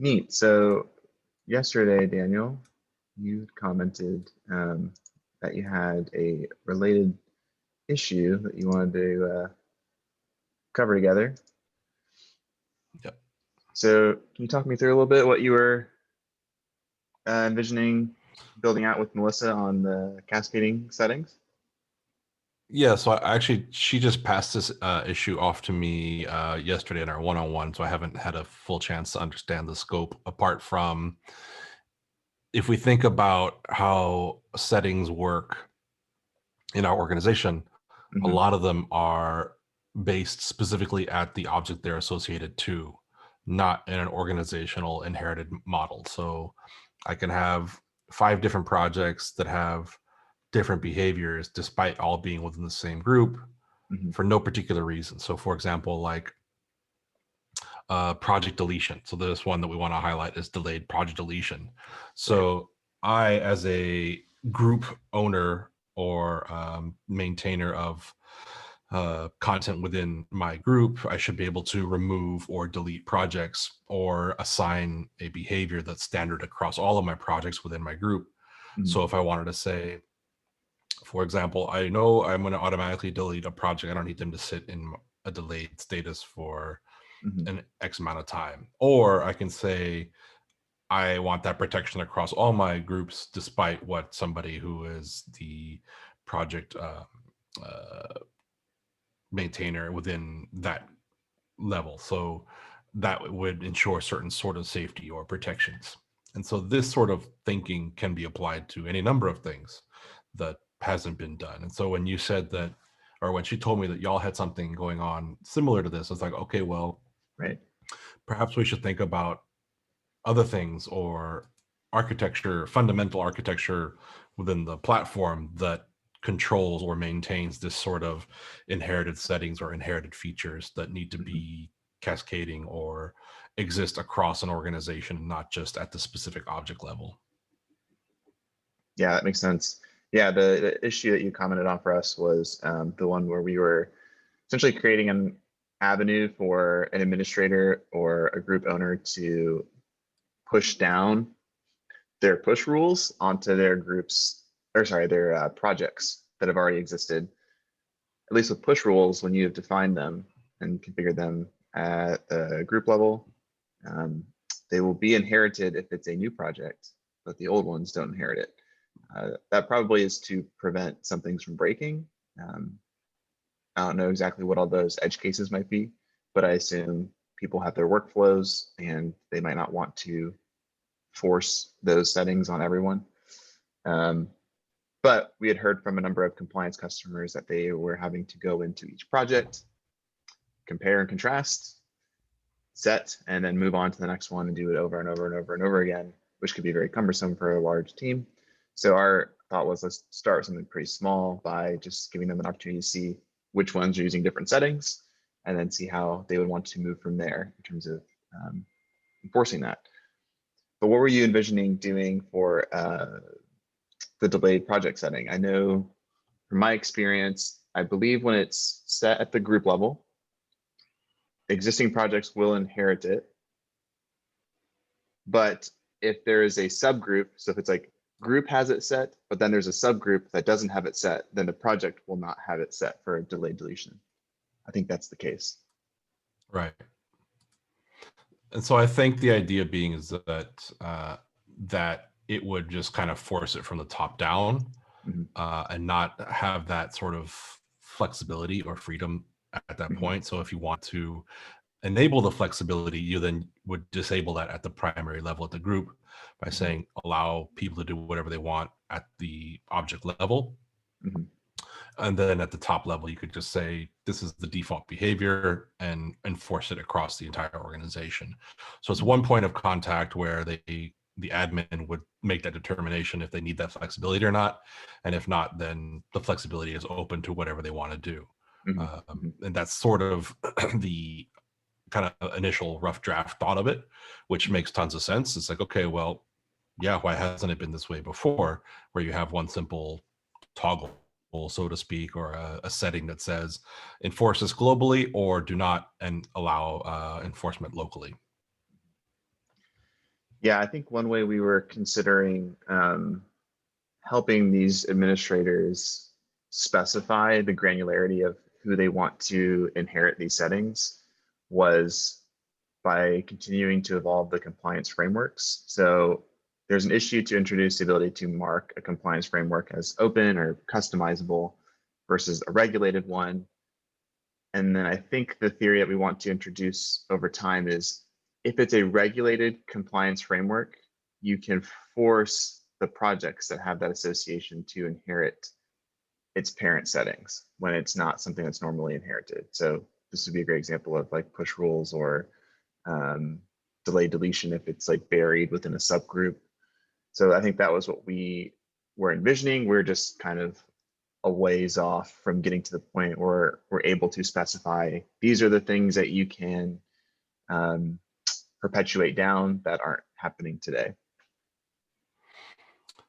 Neat. So yesterday, Daniel, you commented that you had a related issue that you wanted to cover together. Yep. So can you talk me through a little bit what you were envisioning building out with Melissa on the cascading settings? Yeah, so she just passed this issue off to me yesterday in our one-on-one, so I haven't had a full chance to understand the scope apart from if we think about how settings work in our organization, a lot of them are based specifically at the object they're associated to, not in an organizational inherited model. So I can have 5 different projects that have different behaviors despite all being within the same group for no particular reason. So for example, like project deletion. So this one that we want to highlight is delayed project deletion. So I, as a group owner or maintainer of content within my group, I should be able to remove or delete projects or assign a behavior that's standard across all of my projects within my group. So if I wanted to say, for example, I know I'm going to automatically delete a project, I don't need them to sit in a delayed status for an X amount of time. Or I can say, I want that protection across all my groups, despite what somebody who is the project maintainer within that level. So that would ensure certain sort of safety or protections. And so this sort of thinking can be applied to any number of things that hasn't been done. And so when you said that, or when she told me that y'all had something going on similar to this, I was like, okay, well, perhaps we should think about other things or architecture, fundamental architecture within the platform that controls or maintains this sort of inherited settings or inherited features that need to be cascading or exist across an organization, not just at the specific object level. Yeah, that makes sense. Yeah, the issue that you commented on for us was the one where we were essentially creating an avenue for an administrator or a group owner to push down their push rules onto their groups, or sorry, their projects that have already existed. At least with push rules, when you have defined them and configured them at the group level, they will be inherited if it's a new project, but the old ones don't inherit it. That probably is to prevent some things from breaking. I don't know exactly what all those edge cases might be, but I assume people have their workflows and they might not want to force those settings on everyone. But we had heard from a number of compliance customers that they were having to go into each project, compare and contrast, set, and then move on to the next one and do it over and over and over and over again, which could be very cumbersome for a large team. So our thought was, let's start something pretty small by just giving them an opportunity to see which ones are using different settings and then see how they would want to move from there in terms of enforcing that. But what were you envisioning doing for the delayed project setting? I know from my experience, I believe when it's set at the group level, existing projects will inherit it. But if there is a subgroup, so if it's like group has it set, but then there's a subgroup that doesn't have it set, then the project will not have it set for a delayed deletion. I think that's the case. Right. And so I think the idea being is that that it would just kind of force it from the top down and not have that sort of flexibility or freedom at that point. So if you want to enable the flexibility, you then would disable that at the primary level at the group by saying allow people to do whatever they want at the object level. And then at the top level, you could just say, this is the default behavior and enforce it across the entire organization. So it's one point of contact where the admin would make that determination if they need that flexibility or not. And if not, then the flexibility is open to whatever they want to do. And that's sort of the kind of initial rough draft thought of it, which makes tons of sense. It's like, okay, well, yeah, why hasn't it been this way before, where you have one simple toggle, so to speak, or a setting that says enforce this globally or do not and allow enforcement locally. Yeah, I think one way we were considering helping these administrators specify the granularity of who they want to inherit these settings was by continuing to evolve the compliance frameworks. So there's an issue to introduce the ability to mark a compliance framework as open or customizable versus a regulated one. And then I think the theory that we want to introduce over time is if it's a regulated compliance framework, you can force the projects that have that association to inherit its parent settings when it's not something that's normally inherited. So this would be a great example of like push rules or delay deletion if it's like buried within a subgroup. So I think that was what we were envisioning. We're just kind of a ways off from getting to the point where we're able to specify these are the things that you can perpetuate down that aren't happening today.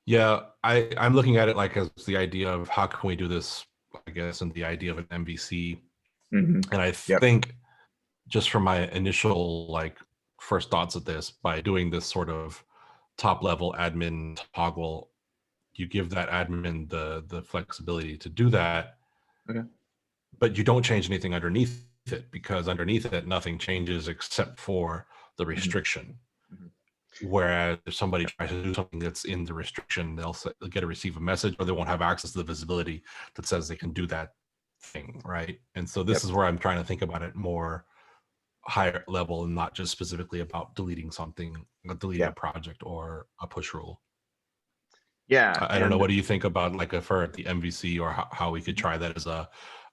Yeah, I'm looking at it like as the idea of how can we do this, I guess, and the idea of an MVC. And I think just from my initial like first thoughts of this, by doing this sort of top level admin toggle, you give that admin the flexibility to do that, but you don't change anything underneath it, because underneath it nothing changes except for the restriction. Whereas if somebody tries to do something that's in the restriction, they'll receive a message, or they won't have access to the visibility that says they can do that thing, right? And so this is where I'm trying to think about it more higher level and not just specifically about deleting something, deleting a project or a push rule. Yeah, I don't know. What do you think about like for the MVC, or how we could try that as a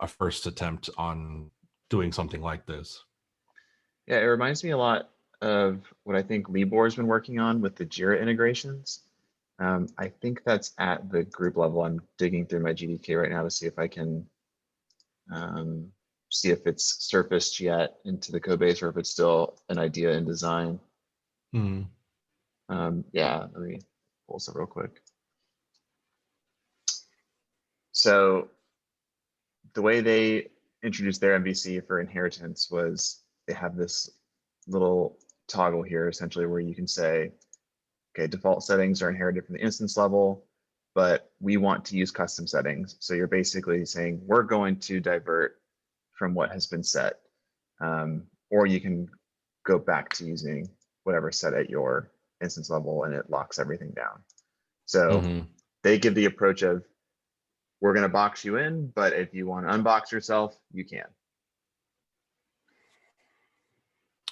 first attempt on doing something like this? Yeah, it reminds me a lot of what I think Libor's been working on with the Jira integrations. I think that's at the group level. I'm digging through my GDK right now to see if I can see if it's surfaced yet into the code base or if it's still an idea in design. Yeah, let me pull this up real quick. So the way they introduced their MVC for inheritance was they have this little toggle here essentially where you can say, okay, default settings are inherited from the instance level, but we want to use custom settings. So you're basically saying we're going to divert from what has been set, or you can go back to using whatever set at your instance level and it locks everything down. So they give the approach of we're going to box you in, but if you want to unbox yourself, you can.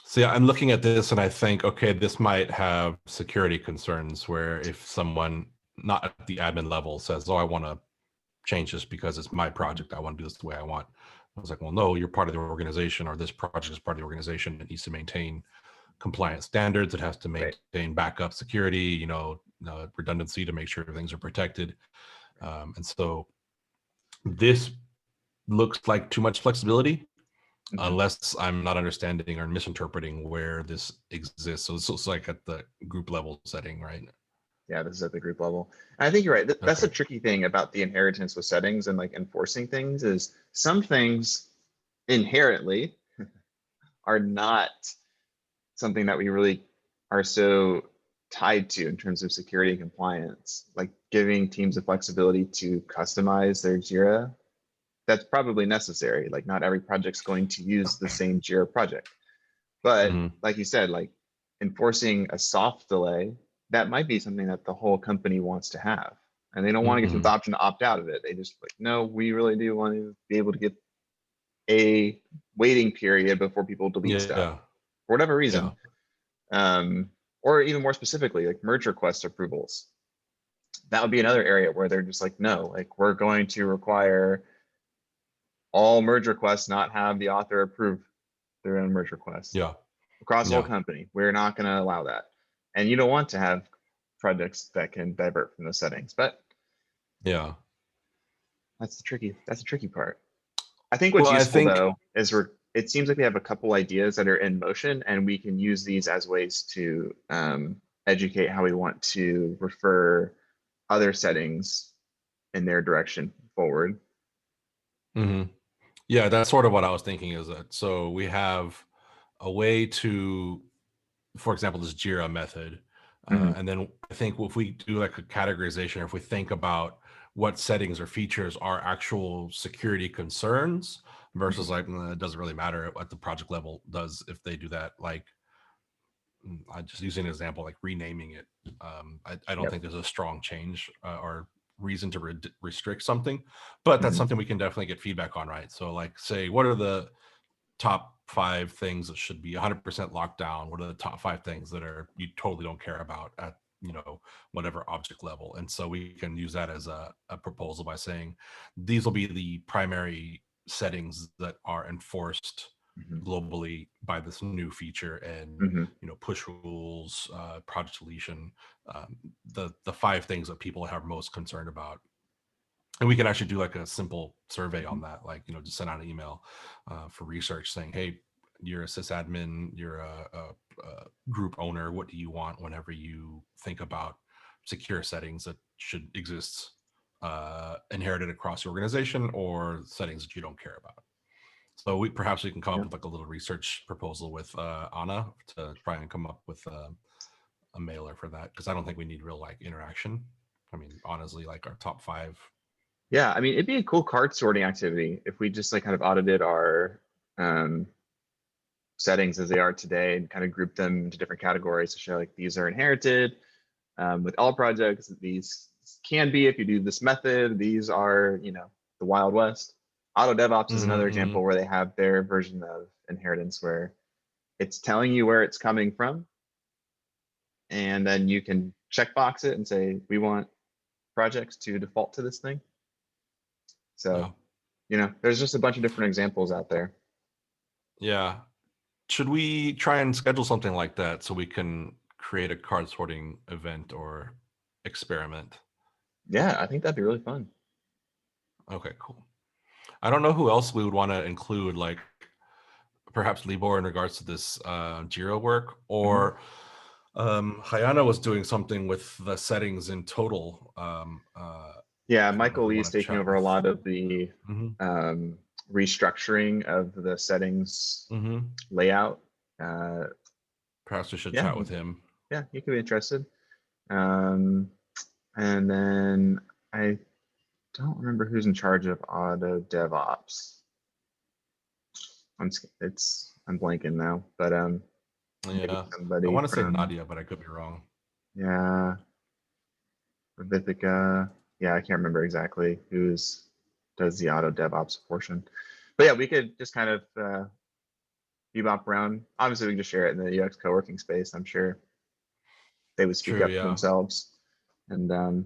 So yeah, I'm looking at this and I think, okay, this might have security concerns where if someone not at the admin level says, oh, I want to change this because it's my project, I want to do this the way I want. I was like, well, no, you're part of the organization, or this project is part of the organization. It needs to maintain compliance standards. It has to maintain backup security, redundancy to make sure things are protected. And so this looks like too much flexibility, unless I'm not understanding or misinterpreting where this exists. So it's like at the group level setting, right? Yeah, this is at the group level. And I think you're right. That's a tricky thing about the inheritance with settings and like enforcing things is some things inherently are not something that we really are so tied to in terms of security and compliance. Like giving teams the flexibility to customize their Jira, that's probably necessary. Like not every project's going to use the same Jira project. But like you said, like enforcing a soft delay, that might be something that the whole company wants to have. And they don't want to give them the option to opt out of it. They just like, no, we really do want to be able to get a waiting period before people delete stuff for whatever reason. Or even more specifically, like merge request approvals. That would be another area where they're just like, no, like we're going to require all merge requests not have the author approve their own merge requests. Across the whole company, we're not going to allow that. And you don't want to have projects that can divert from those settings, but that's the tricky part. I think what's useful though is it seems like we have a couple ideas that are in motion, and we can use these as ways to educate how we want to refer other settings in their direction forward. Yeah, that's sort of what I was thinking, is that so we have a way to, for example, this Jira method And then I think if we do like a categorization, or if we think about what settings or features are actual security concerns versus like, it doesn't really matter what the project level does if they do that. Like, I just using an example, like renaming it. I don't Yep. think there's a strong change or reason to restrict something, but that's something we can definitely get feedback on, right? So like, say, what are the top 5 things that should be 100% locked down? What are the top 5 things that are you totally don't care about at whatever object level? And so we can use that as a proposal by saying these will be the primary settings that are enforced globally by this new feature, and push rules, project deletion, the 5 things that people are most concerned about. And we can actually do like a simple survey on that, like, just send out an email for research saying, hey, you're a sysadmin, you're a group owner, what do you want whenever you think about secure settings that should exist inherited across your organization, or settings that you don't care about? So perhaps we can come up with like a little research proposal with Anna to try and come up with a mailer for that, because I don't think we need real like interaction. I mean, honestly, like our top 5. Yeah, I mean, it'd be a cool card sorting activity if we just like kind of audited our settings as they are today and kind of grouped them into different categories to show like these are inherited with all projects. These can be if you do this method. These are, the Wild West. Auto DevOps is another example where they have their version of inheritance where it's telling you where it's coming from, and then you can checkbox it and say we want projects to default to this thing. So, there's just a bunch of different examples out there. Yeah. Should we try and schedule something like that so we can create a card sorting event or experiment? Yeah, I think that'd be really fun. Okay, cool. I don't know who else we would want to include, like perhaps Libor in regards to this Jira work, or Hayana was doing something with the settings in total. Yeah, Michael Lee's taking over a lot of the restructuring of the settings layout. Perhaps we should chat with him. Yeah, he could be interested. And then I don't remember who's in charge of auto DevOps. I'm blanking now, but yeah, somebody I want to say Nadia, but I could be wrong. Yeah, Vithika. Yeah, I can't remember exactly who's does the auto DevOps portion, but yeah, we could just kind of bebop around. Obviously, we can just share it in the UX co-working space. I'm sure they would speak up for themselves, and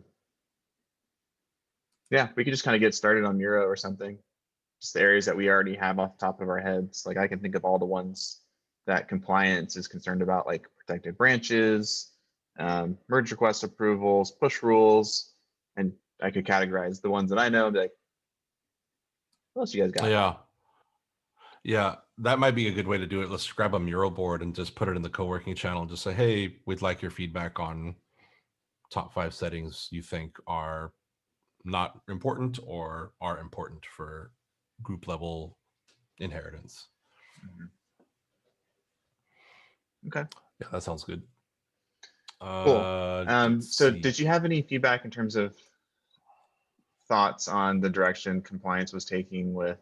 yeah, we could just kind of get started on Miro or something. Just the areas that we already have off the top of our heads. Like I can think of all the ones that compliance is concerned about, like protected branches, merge request approvals, push rules, and I could categorize the ones that I know and be like, what else you guys got? Yeah, that might be a good way to do it. Let's grab a mural board and just put it in the co-working channel and just say, hey, we'd like your feedback on top 5 settings you think are not important or are important for group level inheritance. Okay. Yeah, that sounds good. Cool. So did you have any feedback in terms of thoughts on the direction compliance was taking with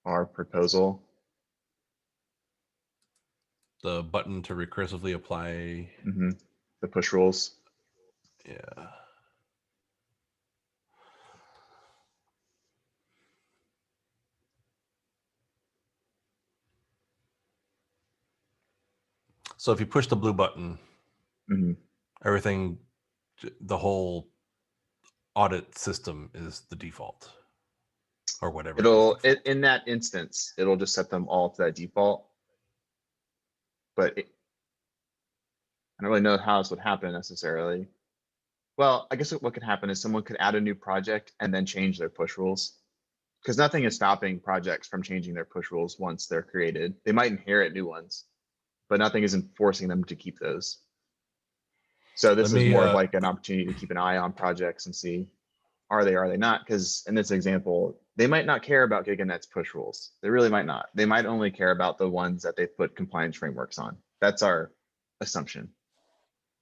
our proposal? The button to recursively apply the push rules. Yeah. So if you push the blue button, everything, the whole audit system is the default or whatever. In that instance, it'll just set them all to that default. But I don't really know how this would happen necessarily. Well, I guess what could happen is someone could add a new project and then change their push rules, because nothing is stopping projects from changing their push rules once they're created. They might inherit new ones, but nothing is enforcing them to keep those. So this is more of like an opportunity to keep an eye on projects and see, are they not? Because in this example, they might not care about GigaNet's push rules. They really might not. They might only care about the ones that they put compliance frameworks on. That's our assumption.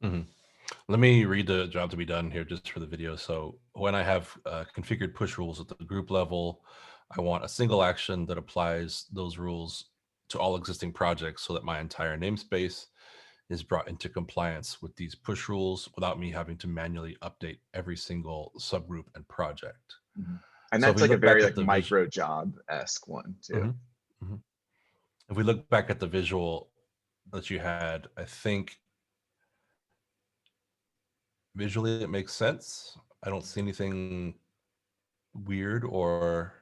Let me read the job to be done here just for the video. So when I have configured push rules at the group level, I want a single action that applies those rules to all existing projects so that my entire namespace is brought into compliance with these push rules without me having to manually update every single subgroup and project. And So that's like a very like micro job-esque one too. If we look back at the visual that you had, I think visually it makes sense. I don't see anything weird or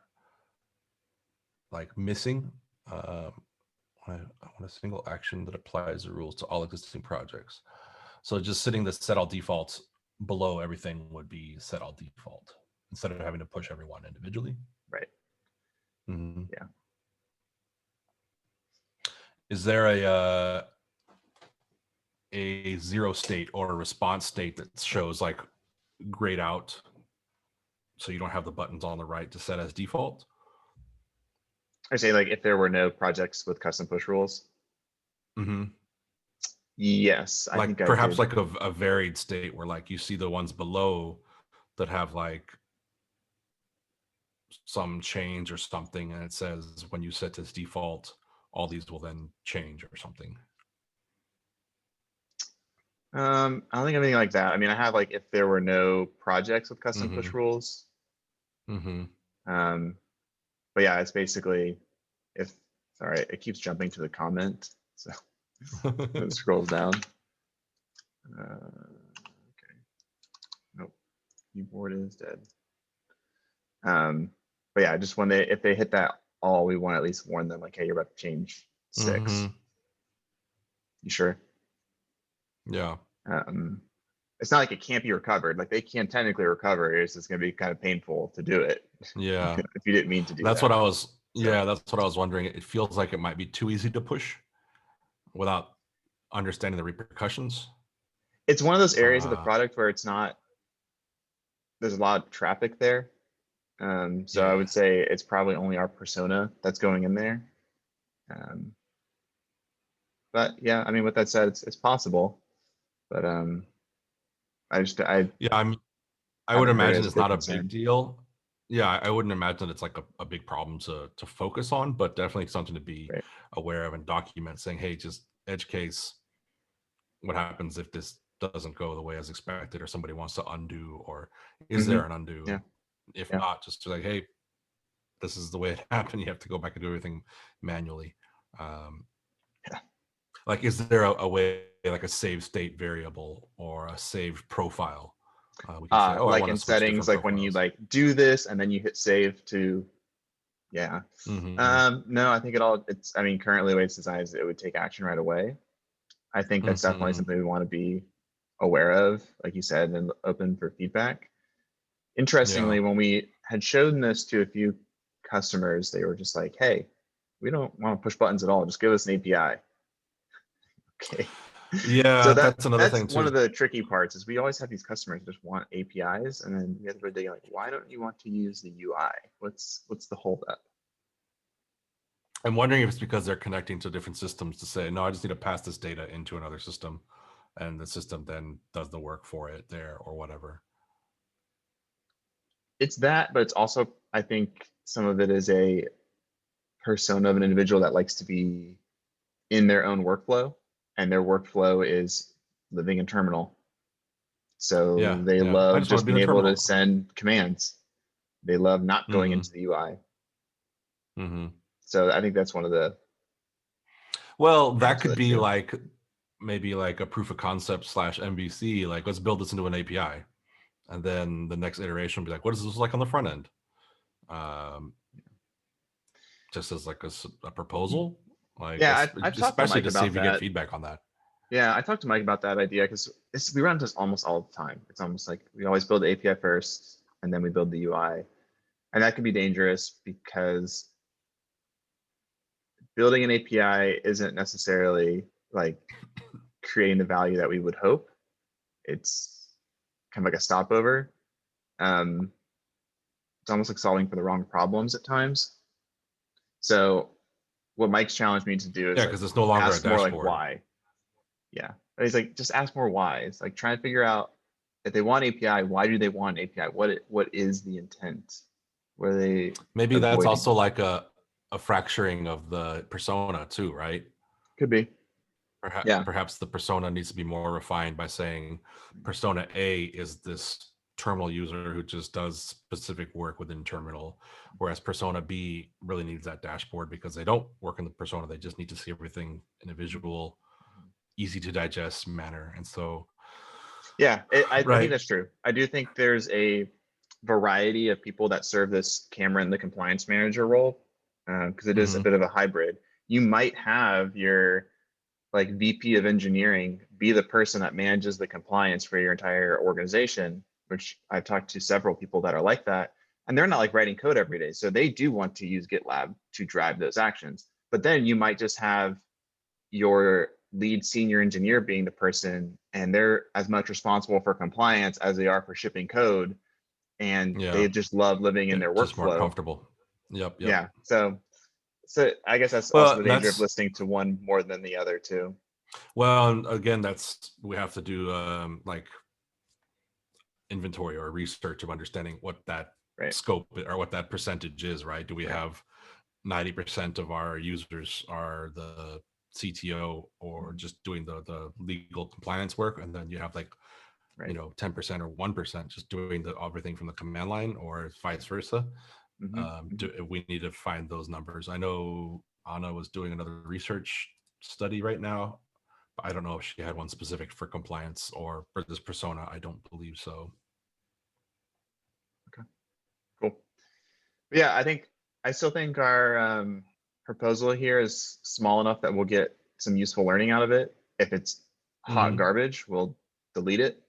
like missing. I want a single action that applies the rules to all existing projects. So just sitting the set all defaults below everything would be set all default instead of having to push everyone individually. Right. Yeah. Is there a zero state or a response state that shows like grayed out so you don't have the buttons on the right to set as default? I say like if there were no projects with custom push rules. Yes, I like think perhaps I did. like a varied state where like you see the ones below that have like some change or something, and it says when you set this default, all these will then change or something. I don't think anything like that. I mean, I have like if there were no projects with custom push rules. But yeah, it's basically if, sorry, it keeps jumping to the comment. So it scrolls down. Okay. Nope. Keyboard is dead. But yeah, just when if they hit that all, we want to at least warn them like, hey, you're about to change 6. You sure? Yeah. It's not like it can't be recovered. Like they can technically recover. It's just going to be kind of painful to do it. Yeah. If you didn't mean to do that's that. What I was. So. Yeah, that's what I was wondering. It feels like it might be too easy to push without understanding the repercussions. It's one of those areas of the product where it's not. There's a lot of traffic there. So yeah. I would say it's probably only our persona that's going in there. But yeah, I mean, with that said, it's possible. But I would imagine it's not a big deal. Yeah, I wouldn't imagine it's like a big problem to focus on, but definitely something to be aware of and document, saying, hey, just edge case, what happens if this doesn't go the way as expected, or somebody wants to undo, or is there an undo? Yeah. If not, just like, hey, this is the way it happened. You have to go back and do everything manually. Like, is there a way, like a save state variable or a save profile? We can say, like in settings, like when you like do this and then you hit save to, yeah. No, I think I mean, currently the way it's designed is it would take action right away. I think that's definitely something we want to be aware of, like you said, and open for feedback. Interestingly, when we had shown this to a few customers, they were just like, hey, we don't want to push buttons at all. Just give us an API. Okay. Yeah, so that's another thing too. One of the tricky parts is we always have these customers who just want APIs, and then we have to dig like, why don't you want to use the UI? What's the holdup? I'm wondering if it's because they're connecting to different systems to say, no, I just need to pass this data into another system, and the system then does the work for it there or whatever. It's that, but it's also, I think some of it is a persona of an individual that likes to be in their own workflow, and their workflow is living in terminal. So they love just being able to send commands. They love not going into the UI. So I think that's one of the. Well, that could be like maybe like a proof of concept / MVC. Like, let's build this into an API, and then the next iteration will be like, what does this look like on the front end? Just as like a proposal. Like, yeah, I've especially to see if you get feedback on that. Yeah, I talked to Mike about that idea because we run this almost all the time. It's almost like we always build the API first, and then we build the UI, and that can be dangerous because building an API isn't necessarily like creating the value that we would hope. It's kind of like a stopover. It's almost like solving for the wrong problems at times. So what Mike's challenged me to do is because it's no longer ask a dashboard. More like why. Yeah. But he's like, just ask more whys. Like try and figure out if they want API, why do they want API? What is the intent? What are they Maybe that's avoiding? also like a fracturing of the persona too, right? Could be. Yeah. Perhaps the persona needs to be more refined by saying persona A is this terminal user who just does specific work within terminal, whereas persona B really needs that dashboard because they don't work in the persona. They just need to see everything in a visual, easy to digest manner. And so, Yeah, I think right. that's true. I do think there's a variety of people that serve this Cameron, the compliance manager role, because it is a Mhm. bit of a hybrid. You might have your like VP of engineering be the person that manages the compliance for your entire organization, which I've talked to several people that are like that. And they're not like writing code every day. So they do want to use GitLab to drive those actions. But then you might just have your lead senior engineer being the person, and they're as much responsible for compliance as they are for shipping code. And Yeah. they just love living in their Just more workflow. comfortable. Yep. Yep. Yeah. So I guess that's also Well, the danger of that's listening to one more than the other too. well, and again, that's we have to do like inventory or research of understanding what that Right. scope or what that percentage is, right? Do we Right. have 90% of our users are the CTO or Mhm. just doing the legal compliance work, and then you have like Right. 10% or 1% just doing the everything from the command line, or vice versa. Hmm. Hmm. We need to find those numbers. I know Anna was doing another research study right now. I don't know if she had one specific for compliance or for this persona. I don't believe so. Okay. Cool. But yeah, I still think our proposal here is small enough that we'll get some useful learning out of it. If it's hot Hmm. garbage, we'll delete it.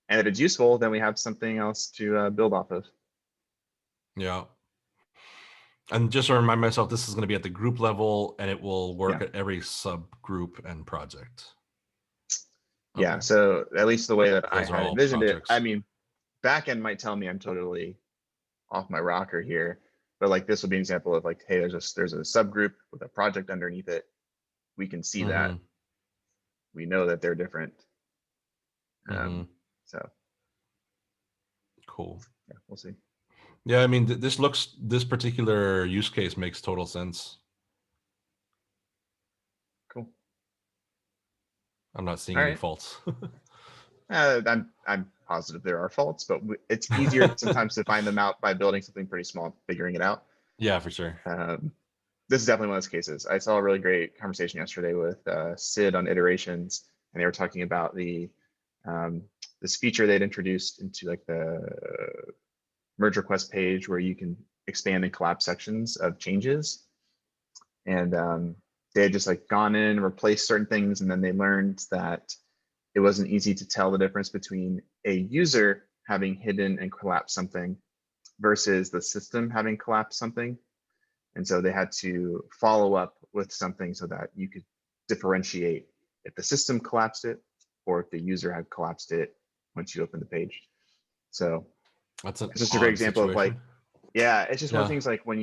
And if it's useful, then we have something else to build off of. Yeah. And just to remind myself, this is going to be at the group level and it will work Yeah. at every subgroup and project. Yeah. Okay. So at least the way that I Those are had all envisioned it, I projects. mean, backend might tell me I'm totally off my rocker here, but like this would be an example of like, hey, there's a subgroup with a project underneath it. We can see that. Hmm. We know that they're different. Hmm. So Cool. yeah, we'll see. Yeah, I mean, this particular use case makes total sense. Cool. I'm not seeing All any right. faults. I'm positive there are faults, but it's easier sometimes to find them out by building something pretty small, and figuring it out. Yeah, for sure. Um, this is definitely one of those cases. I saw a really great conversation yesterday with Sid on iterations, and they were talking about um, this feature they'd introduced into like the merge request page where you can expand and collapse sections of changes. And they had just like gone in, replaced certain things, and then they learned that it wasn't easy to tell the difference between a user having hidden and collapsed something versus the system having collapsed something. And so they had to follow up with something so that you could differentiate if the system collapsed it or if the user had collapsed it once you open the page. So That's an it's just a great odd example of like, situation. yeah, it's just one of the Yeah. things like when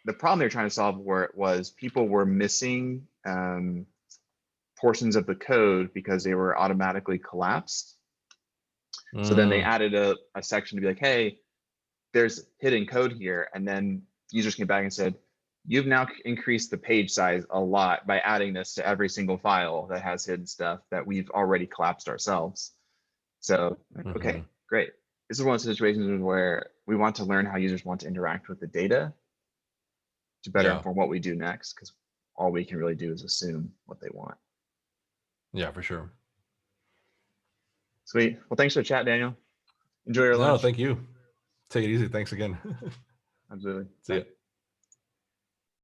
the problem they're trying to solve where it was people were missing portions of the code because they were automatically collapsed. So then they Mm, added a section to be like, hey, there's hidden code here. And then users came back and said, you've now increased the page size a lot by adding this to every single file that has hidden stuff that we've already collapsed ourselves. So, hmm. okay, great. This is one of the situations where we want to learn how users want to interact with the data to better Yeah. inform what we do next, because all we can really do is assume what they want. Yeah, for sure. Sweet. Well, thanks for the chat, Daniel. Enjoy your No, lunch. thank you. Take it easy. Thanks again. Absolutely. See Bye. ya.